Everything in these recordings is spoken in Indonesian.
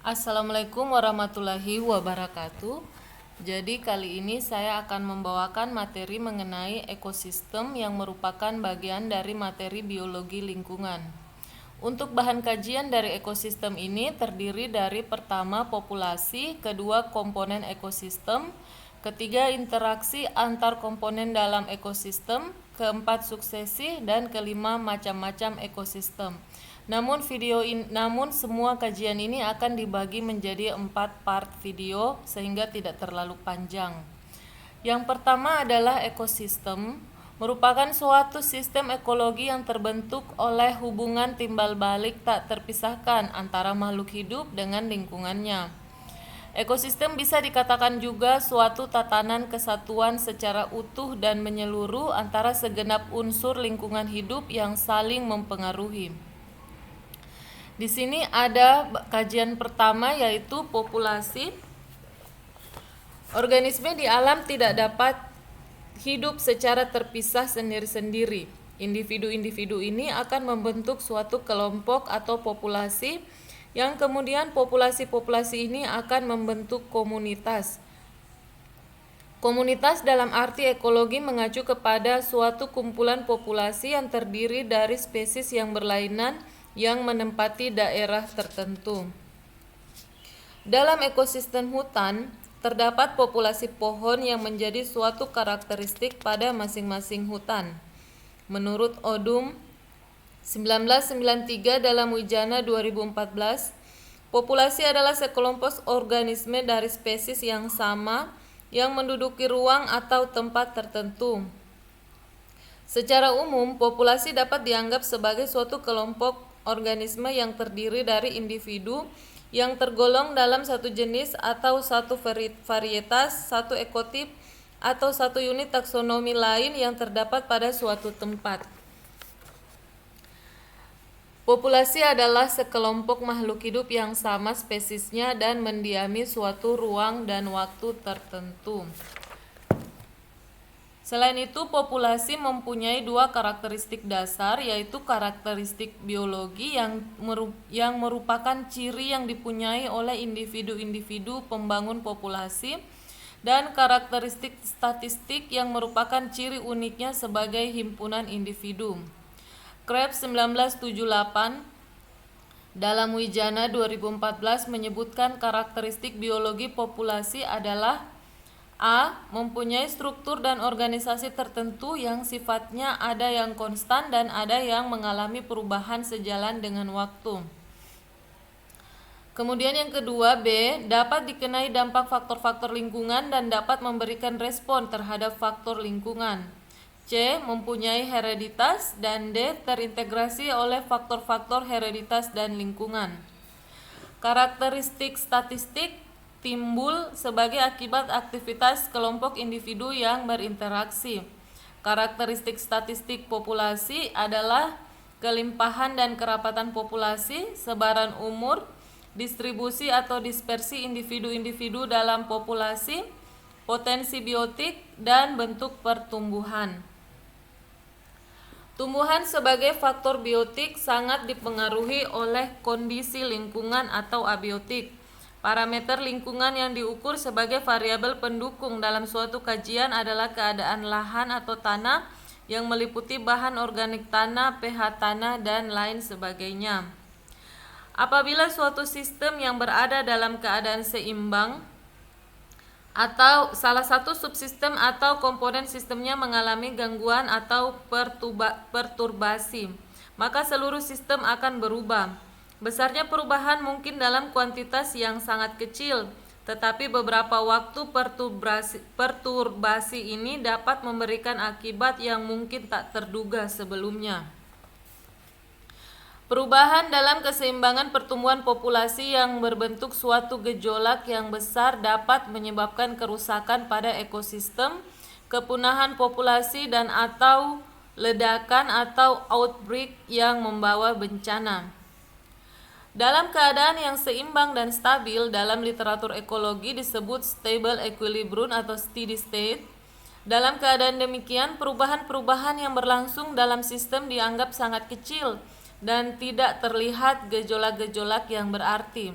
Assalamualaikum warahmatullahi wabarakatuh. Jadi kali ini saya akan membawakan materi mengenai ekosistem yang merupakan bagian dari materi biologi lingkungan. Untuk bahan kajian dari ekosistem ini terdiri dari pertama populasi, kedua komponen ekosistem, ketiga interaksi antar komponen dalam ekosistem, keempat suksesi, dan kelima macam-macam ekosistem. Namun semua kajian ini akan dibagi menjadi 4 part video sehingga tidak terlalu panjang. Yang pertama adalah ekosistem, merupakan suatu sistem ekologi yang terbentuk oleh hubungan timbal balik tak terpisahkan antara makhluk hidup dengan lingkungannya. Ekosistem bisa dikatakan juga suatu tatanan kesatuan secara utuh dan menyeluruh antara segenap unsur lingkungan hidup yang saling mempengaruhi. Di sini ada kajian pertama yaitu populasi. Organisme di alam tidak dapat hidup secara terpisah sendiri-sendiri. Individu-individu ini akan membentuk suatu kelompok atau populasi yang kemudian populasi-populasi ini akan membentuk komunitas. Komunitas dalam arti ekologi mengacu kepada suatu kumpulan populasi yang terdiri dari spesies yang berlainan yang menempati daerah tertentu. Dalam ekosistem hutan, terdapat populasi pohon yang menjadi suatu karakteristik pada masing-masing hutan. Menurut Odum 1993 dalam Wijana 2014, populasi adalah sekelompok organisme dari spesies yang sama yang menduduki ruang atau tempat tertentu. Secara umum, populasi dapat dianggap sebagai suatu kelompok organisme yang terdiri dari individu yang tergolong dalam satu jenis atau satu varietas, satu ekotip, atau satu unit taksonomi lain yang terdapat pada suatu tempat. Populasi adalah sekelompok makhluk hidup yang sama spesiesnya dan mendiami suatu ruang dan waktu tertentu. Selain itu, populasi mempunyai dua karakteristik dasar, yaitu karakteristik biologi yang merupakan ciri yang dipunyai oleh individu-individu pembangun populasi, dan karakteristik statistik yang merupakan ciri uniknya sebagai himpunan individu. Krebs 1978 dalam Wijana 2014 menyebutkan karakteristik biologi populasi adalah A. Mempunyai struktur dan organisasi tertentu yang sifatnya ada yang konstan dan ada yang mengalami perubahan sejalan dengan waktu. Kemudian yang kedua, B. Dapat dikenai dampak faktor-faktor lingkungan dan dapat memberikan respon terhadap faktor lingkungan. C. Mempunyai hereditas dan D. Terintegrasi oleh faktor-faktor hereditas dan lingkungan. Karakteristik statistik timbul sebagai akibat aktivitas kelompok individu yang berinteraksi. Karakteristik statistik populasi adalah kelimpahan dan kerapatan populasi, sebaran umur, distribusi atau dispersi individu-individu dalam populasi, potensi biotik, dan bentuk pertumbuhan. Tumbuhan sebagai faktor biotik sangat dipengaruhi oleh kondisi lingkungan atau abiotik. Parameter lingkungan yang diukur sebagai variabel pendukung dalam suatu kajian adalah keadaan lahan atau tanah yang meliputi bahan organik tanah, pH tanah, dan lain sebagainya. Apabila suatu sistem yang berada dalam keadaan seimbang atau salah satu subsistem atau komponen sistemnya mengalami gangguan atau perturbasi, maka seluruh sistem akan berubah. Besarnya perubahan mungkin dalam kuantitas yang sangat kecil, tetapi beberapa waktu perturbasi ini dapat memberikan akibat yang mungkin tak terduga sebelumnya. Perubahan dalam keseimbangan pertumbuhan populasi yang berbentuk suatu gejolak yang besar dapat menyebabkan kerusakan pada ekosistem, kepunahan populasi, dan atau ledakan atau outbreak yang membawa bencana. Dalam keadaan yang seimbang dan stabil, dalam literatur ekologi disebut stable equilibrium atau steady state. Dalam keadaan demikian, perubahan-perubahan yang berlangsung dalam sistem dianggap sangat kecil dan tidak terlihat gejolak-gejolak yang berarti.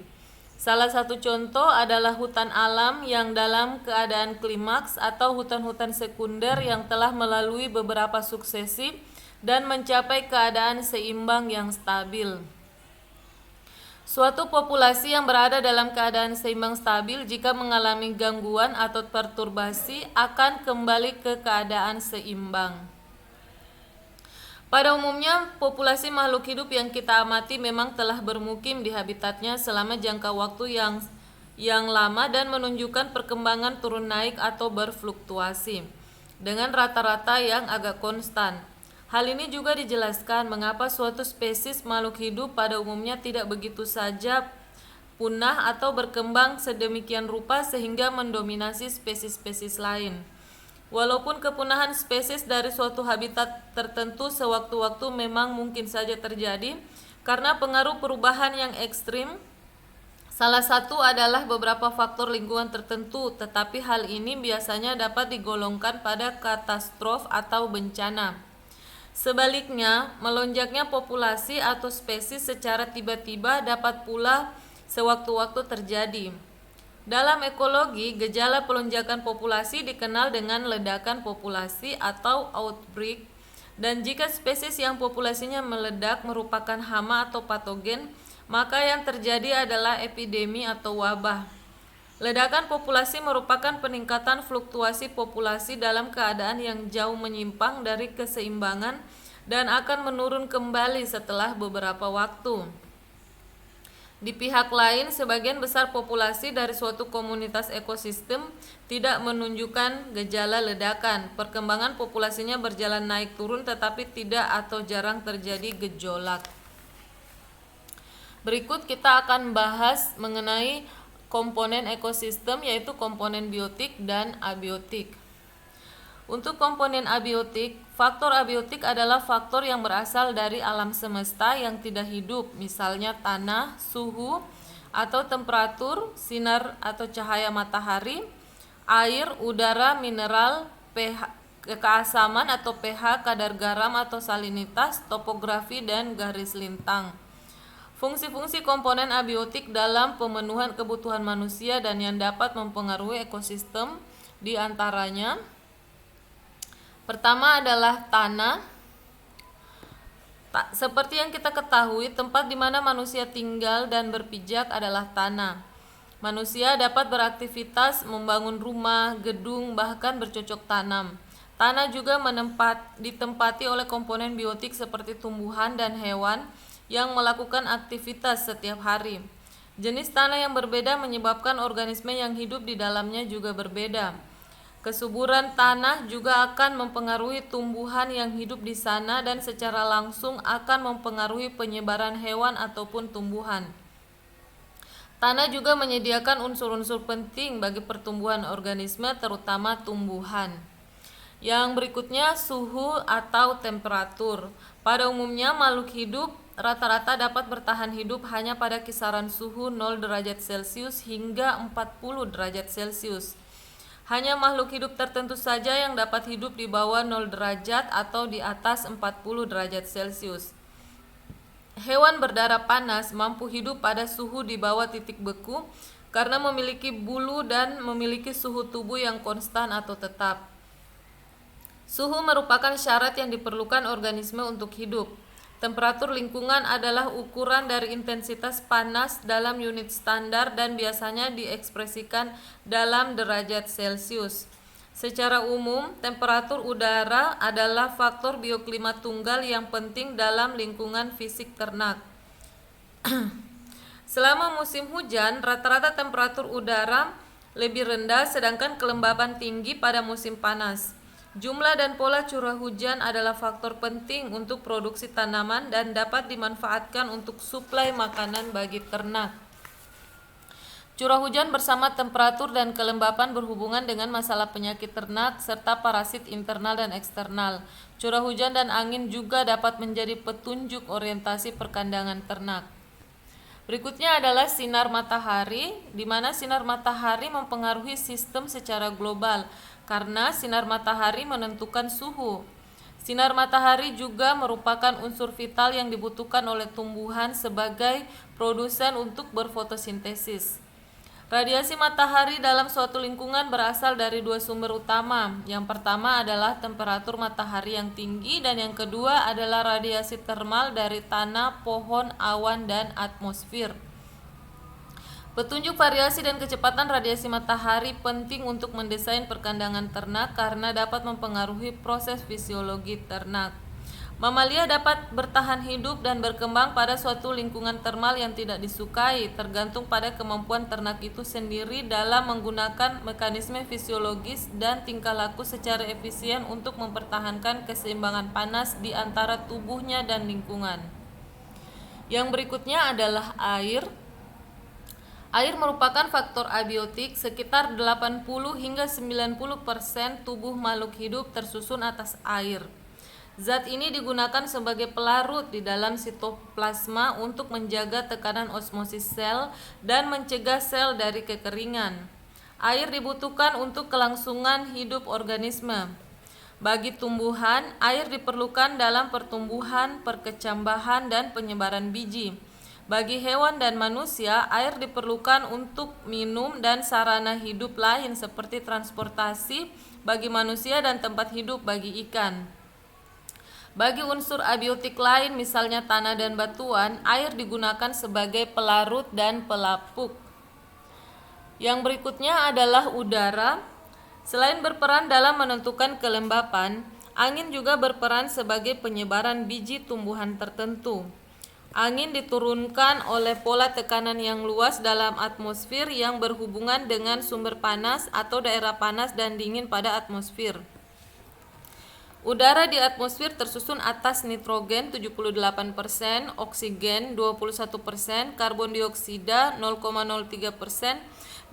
Salah satu contoh adalah hutan alam yang dalam keadaan klimaks atau hutan-hutan sekunder yang telah melalui beberapa suksesi dan mencapai keadaan seimbang yang stabil. Suatu populasi yang berada dalam keadaan seimbang stabil jika mengalami gangguan atau perturbasi akan kembali ke keadaan seimbang. Pada umumnya, populasi makhluk hidup yang kita amati memang telah bermukim di habitatnya selama jangka waktu yang lama dan menunjukkan perkembangan turun naik atau berfluktuasi dengan rata-rata yang agak konstan. Hal ini juga dijelaskan mengapa suatu spesies makhluk hidup pada umumnya tidak begitu saja punah atau berkembang sedemikian rupa sehingga mendominasi spesies-spesies lain. Walaupun kepunahan spesies dari suatu habitat tertentu sewaktu-waktu memang mungkin saja terjadi karena pengaruh perubahan yang ekstrim, salah satu adalah beberapa faktor lingkungan tertentu, tetapi hal ini biasanya dapat digolongkan pada katastrof atau bencana. Sebaliknya, melonjaknya populasi atau spesies secara tiba-tiba dapat pula sewaktu-waktu terjadi. Dalam ekologi, gejala pelonjakan populasi dikenal dengan ledakan populasi atau outbreak, dan jika spesies yang populasinya meledak merupakan hama atau patogen, maka yang terjadi adalah epidemi atau wabah. Ledakan populasi merupakan peningkatan fluktuasi populasi dalam keadaan yang jauh menyimpang dari keseimbangan dan akan menurun kembali setelah beberapa waktu. Di pihak lain, sebagian besar populasi dari suatu komunitas ekosistem tidak menunjukkan gejala ledakan. Perkembangan populasinya berjalan naik turun tetapi tidak atau jarang terjadi gejolak. Berikut kita akan bahas mengenai komponen ekosistem, yaitu komponen biotik dan abiotik. Untuk komponen abiotik, faktor abiotik adalah faktor yang berasal dari alam semesta yang tidak hidup, misalnya tanah, suhu atau temperatur, sinar atau cahaya matahari, air, udara, mineral, pH, keasaman atau pH, kadar garam atau salinitas, topografi, dan garis lintang. Fungsi-fungsi komponen abiotik dalam pemenuhan kebutuhan manusia dan yang dapat mempengaruhi ekosistem diantaranya: pertama adalah tanah. Seperti yang kita ketahui, tempat di mana manusia tinggal dan berpijak adalah tanah. Manusia dapat beraktivitas, membangun rumah, gedung, bahkan bercocok tanam. Tanah juga ditempati oleh komponen biotik seperti tumbuhan dan hewan yang melakukan aktivitas setiap hari. Jenis tanah yang berbeda menyebabkan organisme yang hidup di dalamnya juga berbeda. Kesuburan tanah juga akan mempengaruhi tumbuhan yang hidup di sana dan secara langsung akan mempengaruhi penyebaran hewan ataupun tumbuhan. Tanah juga menyediakan unsur-unsur penting bagi pertumbuhan organisme, terutama tumbuhan. Yang berikutnya, suhu atau temperatur. Pada umumnya, makhluk hidup rata-rata dapat bertahan hidup hanya pada kisaran suhu 0 derajat Celcius hingga 40 derajat Celcius. Hanya makhluk hidup tertentu saja yang dapat hidup di bawah 0 derajat atau di atas 40 derajat Celcius. Hewan berdarah panas mampu hidup pada suhu di bawah titik beku karena memiliki bulu dan memiliki suhu tubuh yang konstan atau tetap. Suhu merupakan syarat yang diperlukan organisme untuk hidup. Temperatur lingkungan adalah ukuran dari intensitas panas dalam unit standar dan biasanya diekspresikan dalam derajat Celcius. Secara umum, temperatur udara adalah faktor bioklimat tunggal yang penting dalam lingkungan fisik ternak. Selama musim hujan, rata-rata temperatur udara lebih rendah sedangkan kelembaban tinggi pada musim panas. Jumlah dan pola curah hujan adalah faktor penting untuk produksi tanaman dan dapat dimanfaatkan untuk suplai makanan bagi ternak. Curah hujan bersama temperatur dan kelembapan berhubungan dengan masalah penyakit ternak serta parasit internal dan eksternal. Curah hujan dan angin juga dapat menjadi petunjuk orientasi perkandangan ternak. Berikutnya adalah sinar matahari, di mana sinar matahari mempengaruhi sistem secara global karena sinar matahari menentukan suhu. Sinar matahari juga merupakan unsur vital yang dibutuhkan oleh tumbuhan sebagai produsen untuk berfotosintesis. Radiasi matahari dalam suatu lingkungan berasal dari dua sumber utama. Yang pertama adalah temperatur matahari yang tinggi dan yang kedua adalah radiasi termal dari tanah, pohon, awan, dan atmosfer. Petunjuk variasi dan kecepatan radiasi matahari penting untuk mendesain perkandangan ternak karena dapat mempengaruhi proses fisiologi ternak. Mamalia dapat bertahan hidup dan berkembang pada suatu lingkungan termal yang tidak disukai, tergantung pada kemampuan ternak itu sendiri dalam menggunakan mekanisme fisiologis dan tingkah laku secara efisien untuk mempertahankan keseimbangan panas di antara tubuhnya dan lingkungan. Yang berikutnya adalah air. Air merupakan faktor abiotik. Sekitar 80 hingga 90% tubuh makhluk hidup tersusun atas air. Zat ini digunakan sebagai pelarut di dalam sitoplasma untuk menjaga tekanan osmosis sel dan mencegah sel dari kekeringan. Air dibutuhkan untuk kelangsungan hidup organisme. Bagi tumbuhan, air diperlukan dalam pertumbuhan, perkecambahan, dan penyebaran biji. Bagi hewan dan manusia, air diperlukan untuk minum dan sarana hidup lain seperti transportasi bagi manusia dan tempat hidup bagi ikan. Bagi unsur abiotik lain misalnya tanah dan batuan, air digunakan sebagai pelarut dan pelapuk. Yang berikutnya adalah udara. Selain berperan dalam menentukan kelembapan, angin juga berperan sebagai penyebaran biji tumbuhan tertentu. Angin diturunkan oleh pola tekanan yang luas dalam atmosfer yang berhubungan dengan sumber panas atau daerah panas dan dingin pada atmosfer. Udara di atmosfer tersusun atas nitrogen 78%, oksigen 21%, karbon dioksida 0,03%,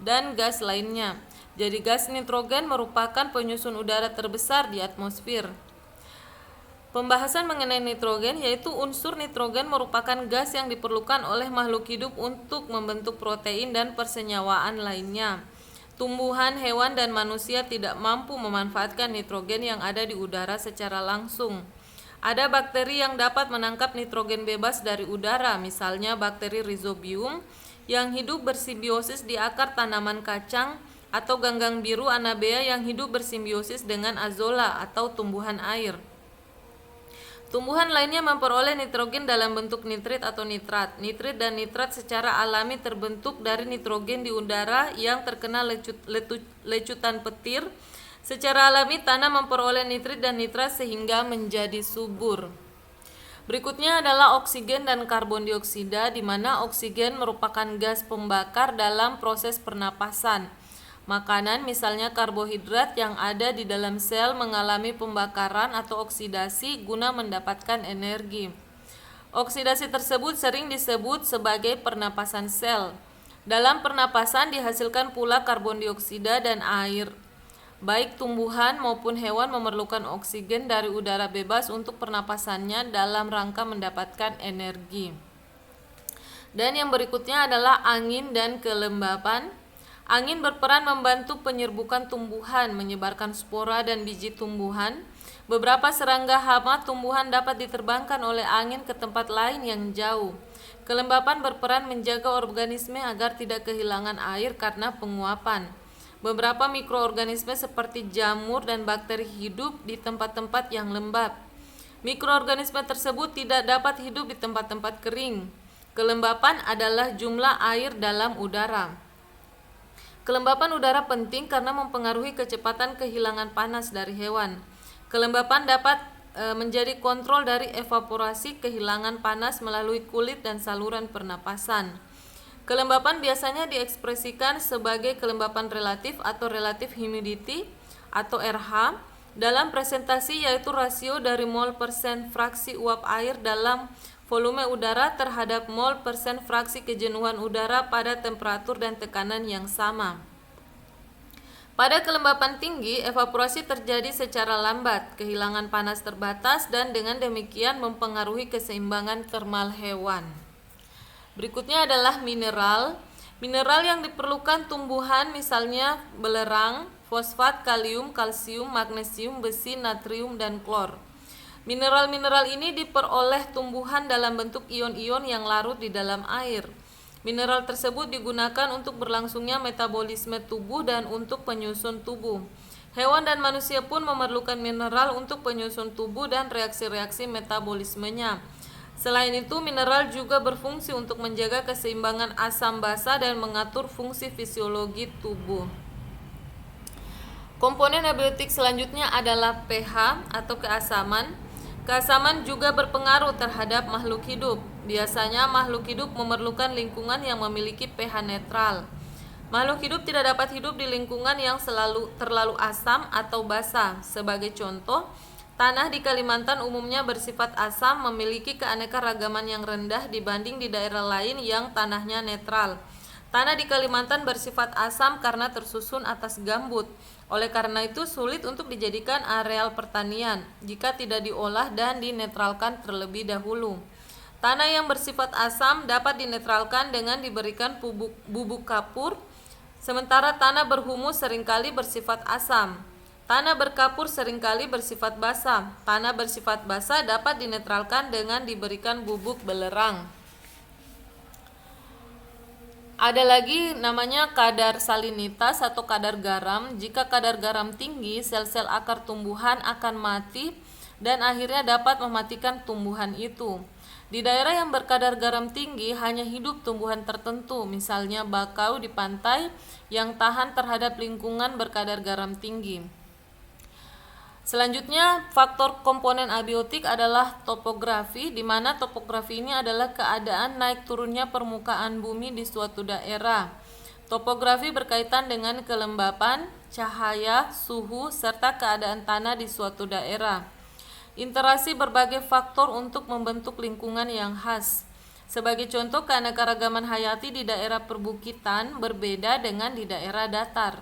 dan gas lainnya. Jadi gas nitrogen merupakan penyusun udara terbesar di atmosfer. Pembahasan mengenai nitrogen yaitu unsur nitrogen merupakan gas yang diperlukan oleh makhluk hidup untuk membentuk protein dan persenyawaan lainnya. Tumbuhan, hewan, dan manusia tidak mampu memanfaatkan nitrogen yang ada di udara secara langsung. Ada bakteri yang dapat menangkap nitrogen bebas dari udara, misalnya bakteri Rhizobium yang hidup bersimbiosis di akar tanaman kacang atau ganggang biru Anabea yang hidup bersimbiosis dengan Azolla atau tumbuhan air. Tumbuhan lainnya memperoleh nitrogen dalam bentuk nitrit atau nitrat. Nitrit dan nitrat secara alami terbentuk dari nitrogen di udara yang terkena lecutan petir. Secara alami tanah memperoleh nitrit dan nitrat sehingga menjadi subur. Berikutnya adalah oksigen dan karbon dioksida, di mana oksigen merupakan gas pembakar dalam proses pernapasan. Makanan misalnya karbohidrat yang ada di dalam sel mengalami pembakaran atau oksidasi guna mendapatkan energi. Oksidasi tersebut sering disebut sebagai pernapasan sel. Dalam pernapasan dihasilkan pula karbon dioksida dan air. Baik tumbuhan maupun hewan memerlukan oksigen dari udara bebas untuk pernapasannya dalam rangka mendapatkan energi. Dan yang berikutnya adalah angin dan kelembapan. Angin berperan membantu penyerbukan tumbuhan, menyebarkan spora dan biji tumbuhan. Beberapa serangga hama tumbuhan dapat diterbangkan oleh angin ke tempat lain yang jauh. Kelembapan berperan menjaga organisme agar tidak kehilangan air karena penguapan. Beberapa mikroorganisme seperti jamur dan bakteri hidup di tempat-tempat yang lembab. Mikroorganisme tersebut tidak dapat hidup di tempat-tempat kering. Kelembapan adalah jumlah air dalam udara. Kelembapan udara penting karena mempengaruhi kecepatan kehilangan panas dari hewan. Kelembapan dapat menjadi kontrol dari evaporasi kehilangan panas melalui kulit dan saluran pernapasan. Kelembapan biasanya diekspresikan sebagai kelembapan relatif atau relative humidity atau RH dalam presentasi, yaitu rasio dari mol persen fraksi uap air dalam volume udara terhadap mol persen fraksi kejenuhan udara pada temperatur dan tekanan yang sama. Pada kelembapan tinggi, evaporasi terjadi secara lambat, kehilangan panas terbatas, dan dengan demikian mempengaruhi keseimbangan termal hewan. Berikutnya adalah mineral. Mineral yang diperlukan tumbuhan misalnya belerang, fosfat, kalium, kalsium, magnesium, besi, natrium, dan klor. Mineral-mineral ini diperoleh tumbuhan dalam bentuk ion-ion yang larut di dalam air. Mineral tersebut digunakan untuk berlangsungnya metabolisme tubuh dan untuk penyusun tubuh. Hewan dan manusia pun memerlukan mineral untuk penyusun tubuh dan reaksi-reaksi metabolismenya. Selain itu, mineral juga berfungsi untuk menjaga keseimbangan asam basa dan mengatur fungsi fisiologi tubuh. Komponen abiotik selanjutnya adalah pH atau keasaman. Keasaman juga berpengaruh terhadap makhluk hidup. Biasanya makhluk hidup memerlukan lingkungan yang memiliki pH netral. Makhluk hidup tidak dapat hidup di lingkungan yang terlalu asam atau basa. Sebagai contoh, tanah di Kalimantan umumnya bersifat asam, memiliki keanekaragaman yang rendah dibanding di daerah lain yang tanahnya netral. Tanah di Kalimantan bersifat asam karena tersusun atas gambut. Oleh karena itu sulit untuk dijadikan areal pertanian jika tidak diolah dan dinetralkan terlebih dahulu. Tanah yang bersifat asam dapat dinetralkan dengan diberikan bubuk kapur, sementara tanah berhumus seringkali bersifat asam. Tanah berkapur seringkali bersifat basa. Tanah bersifat basa dapat dinetralkan dengan diberikan bubuk belerang. Ada lagi namanya kadar salinitas atau kadar garam. Jika kadar garam tinggi, sel-sel akar tumbuhan akan mati dan akhirnya dapat mematikan tumbuhan itu. Di daerah yang berkadar garam tinggi hanya hidup tumbuhan tertentu, misalnya bakau di pantai yang tahan terhadap lingkungan berkadar garam tinggi. Selanjutnya, faktor komponen abiotik adalah topografi, di mana topografi ini adalah keadaan naik turunnya permukaan bumi di suatu daerah. Topografi berkaitan dengan kelembapan, cahaya, suhu, serta keadaan tanah di suatu daerah. Interaksi berbagai faktor untuk membentuk lingkungan yang khas. Sebagai contoh, keanekaragaman hayati di daerah perbukitan berbeda dengan di daerah datar.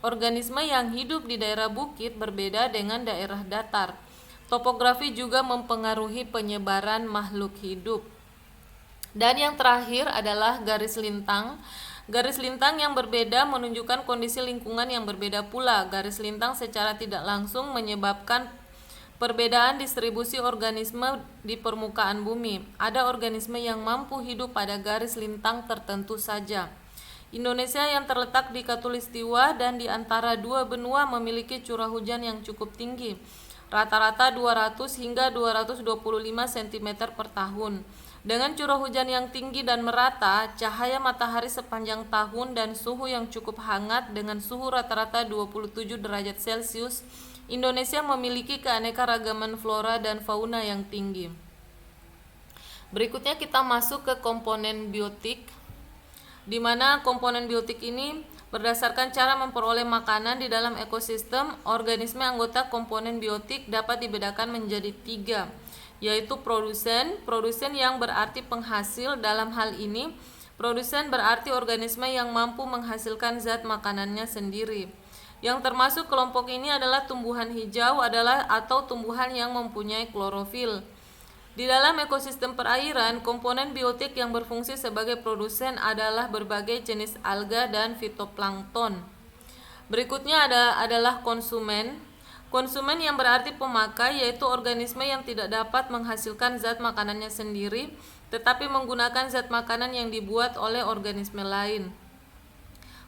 Organisme yang hidup di daerah bukit berbeda dengan daerah datar. Topografi juga mempengaruhi penyebaran makhluk hidup. Dan yang terakhir adalah garis lintang. Garis lintang yang berbeda menunjukkan kondisi lingkungan yang berbeda pula. Garis lintang secara tidak langsung menyebabkan perbedaan distribusi organisme di permukaan bumi. Ada organisme yang mampu hidup pada garis lintang tertentu saja. Indonesia yang terletak di Khatulistiwa dan di antara dua benua memiliki curah hujan yang cukup tinggi, rata-rata 200 hingga 225 cm per tahun. Dengan curah hujan yang tinggi dan merata, cahaya matahari sepanjang tahun dan suhu yang cukup hangat dengan suhu rata-rata 27 derajat Celcius, Indonesia memiliki keanekaragaman flora dan fauna yang tinggi. Berikutnya kita masuk ke komponen biotik, di mana komponen biotik ini berdasarkan cara memperoleh makanan di dalam ekosistem. Organisme anggota komponen biotik dapat dibedakan menjadi 3, yaitu produsen. Produsen yang berarti penghasil. Dalam hal ini, produsen berarti organisme yang mampu menghasilkan zat makanannya sendiri. Yang termasuk kelompok ini adalah tumbuhan hijau atau tumbuhan yang mempunyai klorofil. Di dalam ekosistem perairan, komponen biotik yang berfungsi sebagai produsen adalah berbagai jenis alga dan fitoplankton. Berikutnya adalah konsumen. Konsumen yang berarti pemakai, yaitu organisme yang tidak dapat menghasilkan zat makanannya sendiri, tetapi menggunakan zat makanan yang dibuat oleh organisme lain.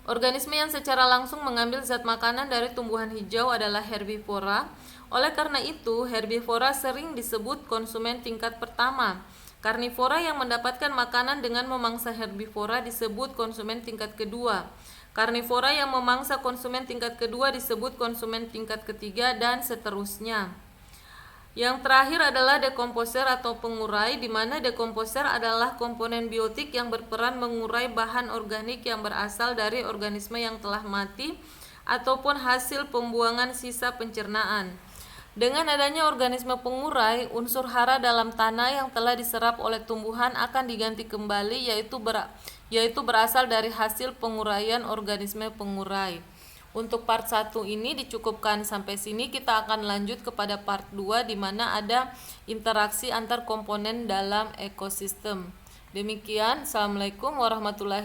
Organisme yang secara langsung mengambil zat makanan dari tumbuhan hijau adalah herbivora. Oleh karena itu, herbivora sering disebut konsumen tingkat pertama. Karnivora yang mendapatkan makanan dengan memangsa herbivora disebut konsumen tingkat kedua. Karnivora yang memangsa konsumen tingkat kedua disebut konsumen tingkat ketiga, dan seterusnya. Yang terakhir adalah dekomposer atau pengurai, di mana dekomposer adalah komponen biotik yang berperan mengurai bahan organik yang berasal dari organisme yang telah mati ataupun hasil pembuangan sisa pencernaan. Dengan adanya organisme pengurai, unsur hara dalam tanah yang telah diserap oleh tumbuhan akan diganti kembali, yaitu berasal dari hasil penguraian organisme pengurai. Untuk part 1 ini dicukupkan sampai sini. Kita akan lanjut kepada part 2 di mana ada interaksi antar komponen dalam ekosistem. Demikian, Assalamualaikum warahmatullahi wabarakatuh.